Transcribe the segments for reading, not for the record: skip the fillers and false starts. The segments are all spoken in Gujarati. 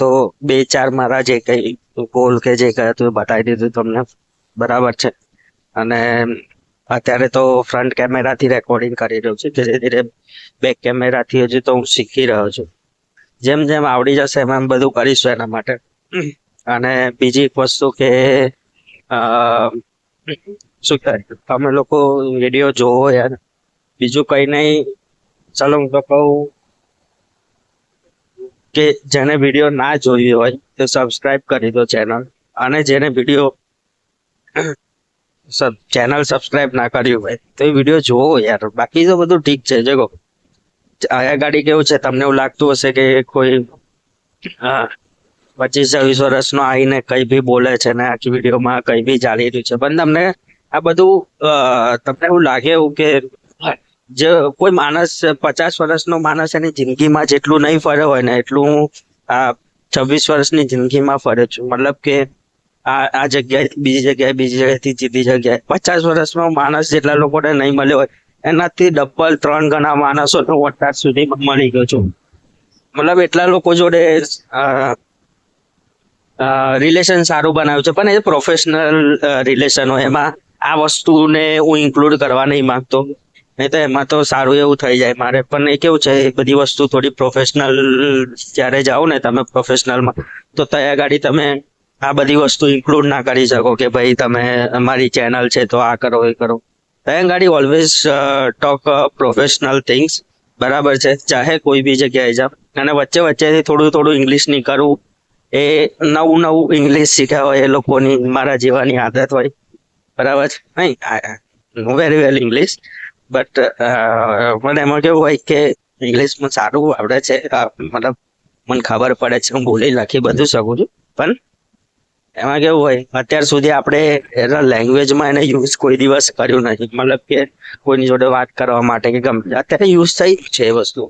તો 2-4 મારા જે કંઈ ગોલ કે જે કંઈ હતું એ બતાવી દીધું તમને, બરાબર છે. અને અત્યારે તો ફ્રન્ટ કેમેરાથી રેકોર્ડિંગ કરી રહ્યો છું. ધીરે ધીરે બેક કેમેરાથી હજુ તો હું શીખી રહ્યો છું. જેમ જેમ આવડી જશે એમ એમ બધું કરીશું એના માટે. અને બીજી એક વસ્તુ કે શું કહેવાય, તમે લોકો વિડીયો જોવો યાર, બીજું કંઈ નહીં. ચાલો હું તો કહું કે જેને વિડીયો ના જોઈ હોય તો સબસ્ક્રાઇબ કરી દો ચેનલ, અને જેને વિડીયો ચેનલ સબસ્ક્રાઇબ ના કર્યું હોય તો એ વિડીયો જોવો યાર. બાકી તો બધું ઠીક છે. જો આયા ગાડી કેવું છે, તમને એવું લાગતું હશે કે કોઈ 25-26 વર્ષનો આવીને કઈ બી બોલે છે ને આખી વિડીયોમાં કઈ બી ચાલી રહ્યું છે, પણ તમને આ બધું તમને એવું લાગે એવું કે જે કોઈ માણસ 50 વર્ષનો માણસ એની જિંદગીમાં જેટલું નહીં ફર્યો હોય ને એટલું આ 26 વર્ષની જિંદગીમાં ફર્યો છું. મતલબ કે આ જગ્યાએ બીજી જગ્યાએથી સીધી જગ્યાએ 50 વર્ષનો માણસ જેટલા લોકોને નહીં મળ્યો હોય એનાથી ડબલ 3 ગણા માણસોને હું અત્યાર સુધી મળી ગયો છું. મતલબ એટલા લોકો જોડે રિલેશન સારું બનાવ્યું છે, પણ એ પ્રોફેશનલ રિલેશન હોય, એમાં આ વસ્તુને હું ઇન્ક્લુડ કરવા નહીં માંગતો. નહીં તો એમાં તો સારું એવું થઈ જાય મારે. પણ એ કેવું છે, એ બધી વસ્તુ થોડી પ્રોફેશનલ જ્યારે જાઓ ને તમે પ્રોફેશનલમાં, તો ત્યાં ગાડી તમે આ બધી વસ્તુ ઇન્ક્લુડ ના કરી શકો કે ભાઈ તમે અમારી ચેનલ છે તો આ કરો એ કરો. ત્યાં ગાડી ઓલવેઝ ટોક પ્રોફેશનલ થિંગ્સ, બરાબર છે, ચાહે કોઈ બી જગ્યાએ જાઓ. અને વચ્ચે વચ્ચેથી થોડું ઇંગ્લિશ ની કરવું, એ નવું ઇંગ્લિશ શીખ્યા હોય એ લોકોની મારા જેવાની આદત હોય, બરાબર છે. નહીં વેરી વેલ ઇંગ્લિશ, બટ મને એમાં કેવું હોય કે ઇંગ્લિશમાં સારું આવડે છે, મતલબ મને ખબર પડે છે, હું બોલી લખી બધું શકું છું. પણ એમાં કેવું હોય, અત્યાર સુધી આપણે એના લેંગ્વેજમાં એને યુઝ કોઈ દિવસ કર્યું નથી. મતલબ કે કોઈની જોડે વાત કરવા માટે કે ગમે, અત્યારે યુઝ થઈ છે એ વસ્તુ.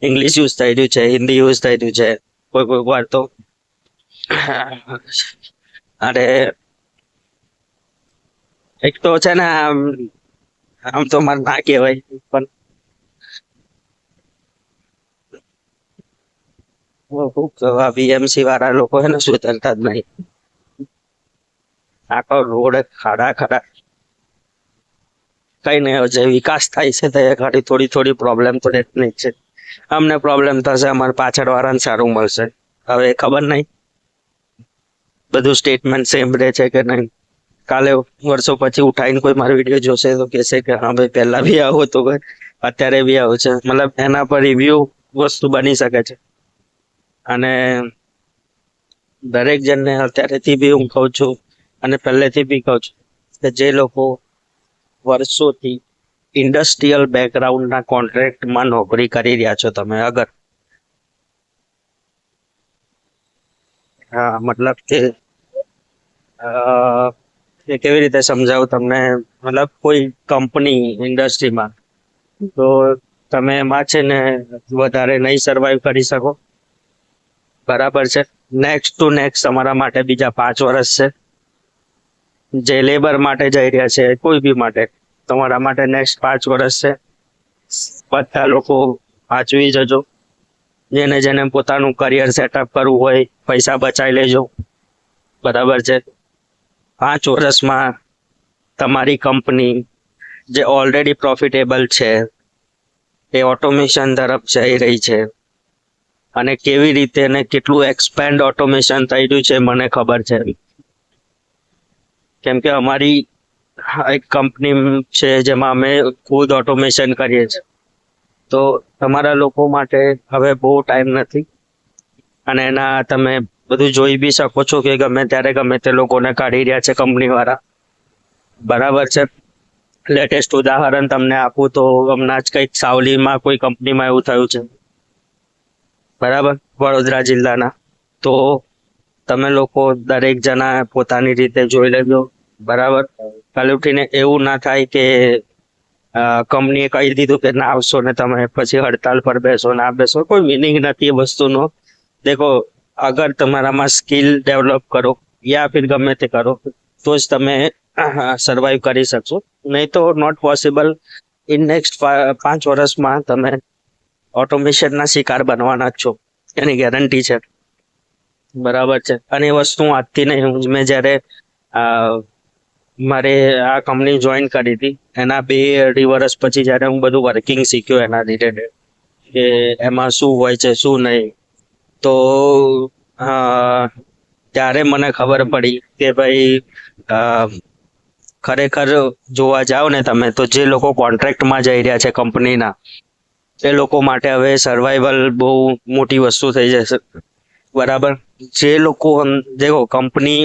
ઇંગ્લિશ યુઝ થઈ રહ્યું છે, હિન્દી યુઝ થઈ રહ્યું છે, કોઈ વાર તો અરે એક તો છે ને આમ તો મારે ના કહેવાય, પણ બીએમસી વાળા લોકો છે ને સુધરતા જ નહીં. આખો રોડ ખાડા કઈ નહીં હોય છે. વિકાસ થાય છે તો એ થોડી પ્રોબ્લેમ તો રહેતી છે. અમને પ્રોબ્લેમ થશે, અમારે પાછળ વાળાને સારું મળશે. હવે ખબર નહીં બધું સ્ટેટમેન્ટ સેમ રહે છે કે નહીં. કાલે વર્ષો પછી ઉઠાઈને કોઈ મારો વિડીયો જોશે તો કહેશે કે હા ભાઈ પહેલા બી આવું હતું, અત્યારે બી આવું છે. મતલબ એના પર રિવ્યુ વસ્તુ બની શકે છે. અને દરેક જણને અત્યારેથી બી હું કહું છું અને પહેલેથી બી કહું છું કે જે લોકો વર્ષોથી ઇન્ડસ્ટ્રીયલ બેકગ્રાઉન્ડના કોન્ટ્રાક્ટમાં નોકરી કરી રહ્યા છો તમે, અગર મતલબ કે એ કેવી રીતે સમજાવું તમને, મતલબ કોઈ કંપની ઇન્ડસ્ટ્રીમાં, તો તમે એમાં છે ને વધારે નહીં સર્વાઈવ કરી શકો, બરાબર છે. નેક્સ્ટ તમારા માટે બીજા 5 વર્ષ છે. જે લેબર માટે જઈ રહ્યા છે, કોઈ બી માટે, તમારા માટે નેક્સ્ટ 5 વર્ષ છે. બધા લોકો વાંચવી જજો. જેને પોતાનું કરિયર સેટઅપ કરવું હોય, પૈસા બચાવી લેજો, બરાબર છે. 5 વર્ષમાં તમારી કંપની જે ઓલરેડી પ્રોફિટેબલ છે એ ઓટોમેશન તરફ જઈ રહી છે. અને કેવી રીતે ને કેટલું એક્સપેન્ડ ઓટોમેશન થઈ રહ્યું છે મને ખબર છે, કેમ કે અમારી એક કંપની છે જેમાં અમે ખુદ ઓટોમેશન કરીએ છીએ. તો તમારા લોકો માટે હવે બહુ ટાઈમ નથી, અને એના તમે બધું જોઈ બી શકો છો કે ગમે ત્યારે ગમે તે લોકોને કાઢી રહ્યા છે કંપની વાળા, બરાબર છે. લેટેસ્ટ ઉદાહરણ તમને આપું તો હમણાં જ કંઈક સાવલીમાં કોઈ કંપનીમાં એવું થયું છે, બરાબર, વડોદરા જિલ્લાના. તો તમે લોકો દરેક જણા પોતાની રીતે જોઈ લેજો, બરાબર. કાલે ઉઠીને એવું ના થાય કે કંપનીએ કહી દીધું કે ના આવશો ને તમે પછી હડતાલ પર બેસો, ના બેસો, કોઈ મિનિંગ નથી એ વસ્તુનો. દેખો, અગર તમારામાં સ્કિલ ડેવલપ કરો યા ફિર ગમે તે કરો તો જ તમે સર્વાઈવ કરી શકશો. નહીં તો નોટ પોસિબલ. ઇન નેક્સ્ટ 5 વર્ષમાં તમે ઓટોમેશનના શિકાર બનવાના જ છો, એની ગેરંટી છે. બરાબર છે. અને એ વસ્તુ આજથી નહીં, મેં જ્યારે મારે આ કંપની જોઈન કરી હતી એના 2 અઢી વર્ષ પછી જ્યારે હું બધું વર્કિંગ શીખ્યો એના રિલેટેડ કે એમાં શું હોય છે શું નહીં, તો અ, ત્યારે મને ખબર પડી કે ભાઈ અ, ખરેખર જોવા જાઓ ને તમે તો જે લોકો કોન્ટ્રાક્ટમાં જઈ રહ્યા છે કંપનીના, એ લોકો માટે હવે સર્વાઈવલ બહુ મોટી વસ્તુ થઈ જશે. બરાબર. જે લોકો દેખો કંપની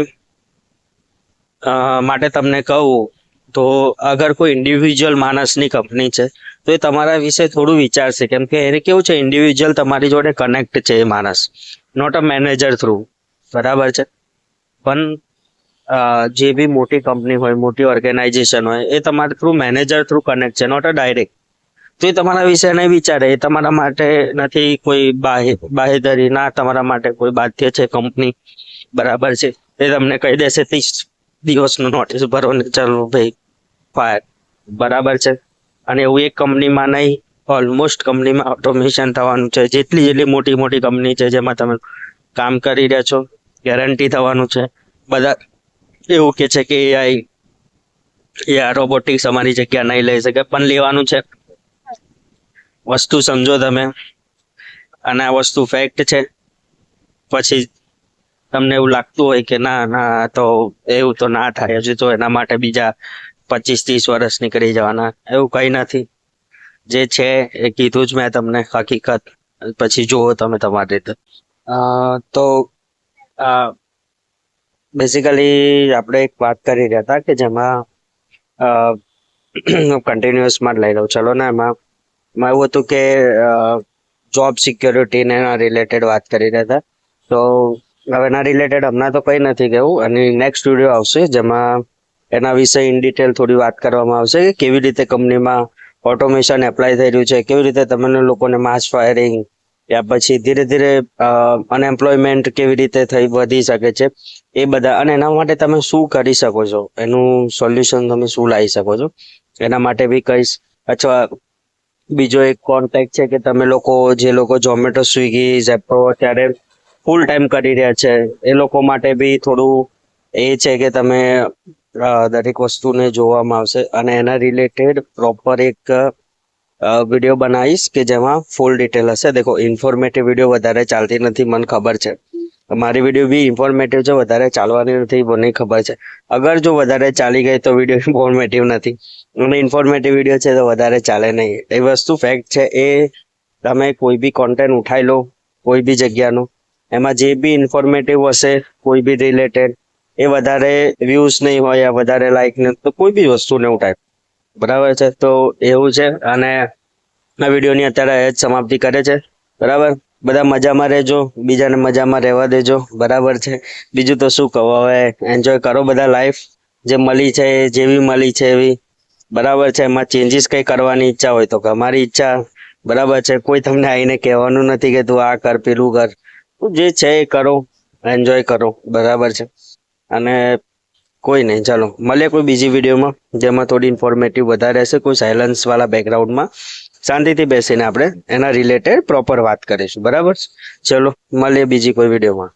માટે તમને કહું તો અગર કોઈ ઇન્ડિવિજ્યુઅલ માણસની કંપની છે તો એ તમારા વિશે થોડું વિચારશે, કેમ કે એને કેવું છે ઇન્ડિવિજ્યુઅલ તમારી જોડે કનેક્ટ છે એ માણસ, નોટ અ મેનેજર થ્રુ. બરાબર છે. પણ જે બી મોટી કંપની હોય, મોટી ઓર્ગેનાઇઝેશન હોય, એ તમારા થ્રુ મેનેજર થ્રુ કનેક્ટ છે, નોટ અ ડાયરેક્ટ. તો એ તમારા વિશે નહીં વિચારે, એ તમારા માટે નથી કોઈ બાહેધરી, ના તમારા માટે કોઈ બાધ્ય છે કંપની. બરાબર છે. એ તમને કહી દેશે 30 દિવસનું નોટિસ ભરો ને ચાલો ભાઈ ફાયર. બરાબર છે. અને એવું એક કંપનીમાં નહીં, ઓલમોસ્ટ કંપનીમાં ઓટોમેશન થવાનું છે. જેટલી મોટી મોટી કંપની છે જેમાં તમે કામ કરી રહ્યા છો, ગેરંટી થવાનું છે. બધા એવું કે છે કે એઆઈ રોબોટિક્સ અમારી જગ્યા નહીં લઈ શકે, પણ લેવાનું છે. વસ્તુ સમજો તમે, અને આ વસ્તુ ફેક્ટ છે. પછી તમને એવું લાગતું હોય કે ના ના તો એવું તો ના થાય, હજુ તો એના માટે બીજા 25-30 વર્ષ નીકળી જવાના, એવું કઈ નથી. જે છે એ કીધું જ મેં તમને હકીકત, પછી જુઓ તમે તમારી રીતે. તો બેઝિકલી આપણે એક વાત કરી રહ્યા હતા કે જેમાં કન્ટિન્યુઅસમાં જ લઈ લઉં ચલો ને. એમાં એવું હતું કે જોબ સિક્યોરિટી ને એના રિલેટેડ વાત કરી રહ્યા હતા. તો હવે એના રિલેટેડ હમણાં તો કંઈ નથી કહેવું, અને નેક્સ્ટ વિડીયો આવશે જેમાં એના વિશે ઇન ડિટેલ થોડી વાત કરવામાં આવશે કે કેવી રીતે કંપનીમાં ઓટોમેશન એપ્લાય થઈ રહ્યું છે, કેવી રીતે તમને લોકોને માસ ફાયરિંગ યા પછી ધીરે ધીરે અનએમ્પ્લોયમેન્ટ કેવી રીતે વધી શકે છે એ બધા, અને એના માટે તમે શું કરી શકો છો, એનું સોલ્યુશન તમે શું લાવી શકો છો એના માટે બી કહીશ. અથવા બીજો એક કોન્ટેક્ટ છે કે તમે લોકો જે લોકો ઝોમેટો, સ્વિગી, ઝેપ્ટો અત્યારે ફૂલ ટાઈમ કરી રહ્યા છે, એ લોકો માટે બી થોડું એ છે કે તમે દરેક વસ્તુને જોવામાં આવશે, અને એના રિલેટેડ પ્રોપર એક વિડીયો બનાવીશ કે જેમાં ફૂલ ડિટેલ હશે. દેખો ઇન્ફોર્મેટિવ વિડીયો વધારે ચાલતી નથી, મને ખબર છે. મારી વિડીયો બી ઇન્ફોર્મેટિવ છે, વધારે ચાલવાની નથી, મને ખબર છે. અગર જો વધારે ચાલી ગઈ તો વિડીયો ઇન્ફોર્મેટિવ નથી, અને ઇન્ફોર્મેટિવ વિડીયો છે તો વધારે ચાલે નહીં. એ વસ્તુ ફેક્ટ છે. એ તમે કોઈ બી કોન્ટેન્ટ ઉઠાઈ લો કોઈ બી જગ્યાનું, એમાં જે બી ઇન્ફોર્મેટિવ હશે કોઈ બી રિલેટેડ, એ વધારે વ્યૂઝ નહીં હોય યા વધારે લાઈક નહીં, તો કોઈ બી વસ્તુને ઉઠાય. બરાબર છે. તો એવું છે, અને આ વિડીયોની અત્યારે જ સમાપ્તિ કરે છે. બરાબર. બધા મજામાં રહેજો, બીજાને મજામાં રહેવા દેજો. બરાબર છે. બીજું તો શું કહો, હવે એન્જોય કરો બધા લાઈફ જે મળી છે, જેવી મળી છે એવી. બરાબર છે. એમાં ચેન્જીસ કંઈ કરવાની ઈચ્છા હોય તો અમારી ઈચ્છા. બરાબર છે. કોઈ તમને આવીને કહેવાનું નથી કે તું આ કર પેલું કર, જે છે એ કરો, એન્જોય કરો. બરાબર છે. અને કોઈ નહીં, ચાલો મળીએ કોઈ બીજી વિડીયોમાં જેમાં થોડી ઇન્ફોર્મેટિવ વધારે હશે, કોઈ સાયલન્સ વાળા બેકગ્રાઉન્ડમાં શાંતિથી બેસીને આપણે એના રિલેટેડ પ્રોપર વાત કરીશું. બરાબર. ચલો મળીએ બીજી કોઈ વિડીયોમાં.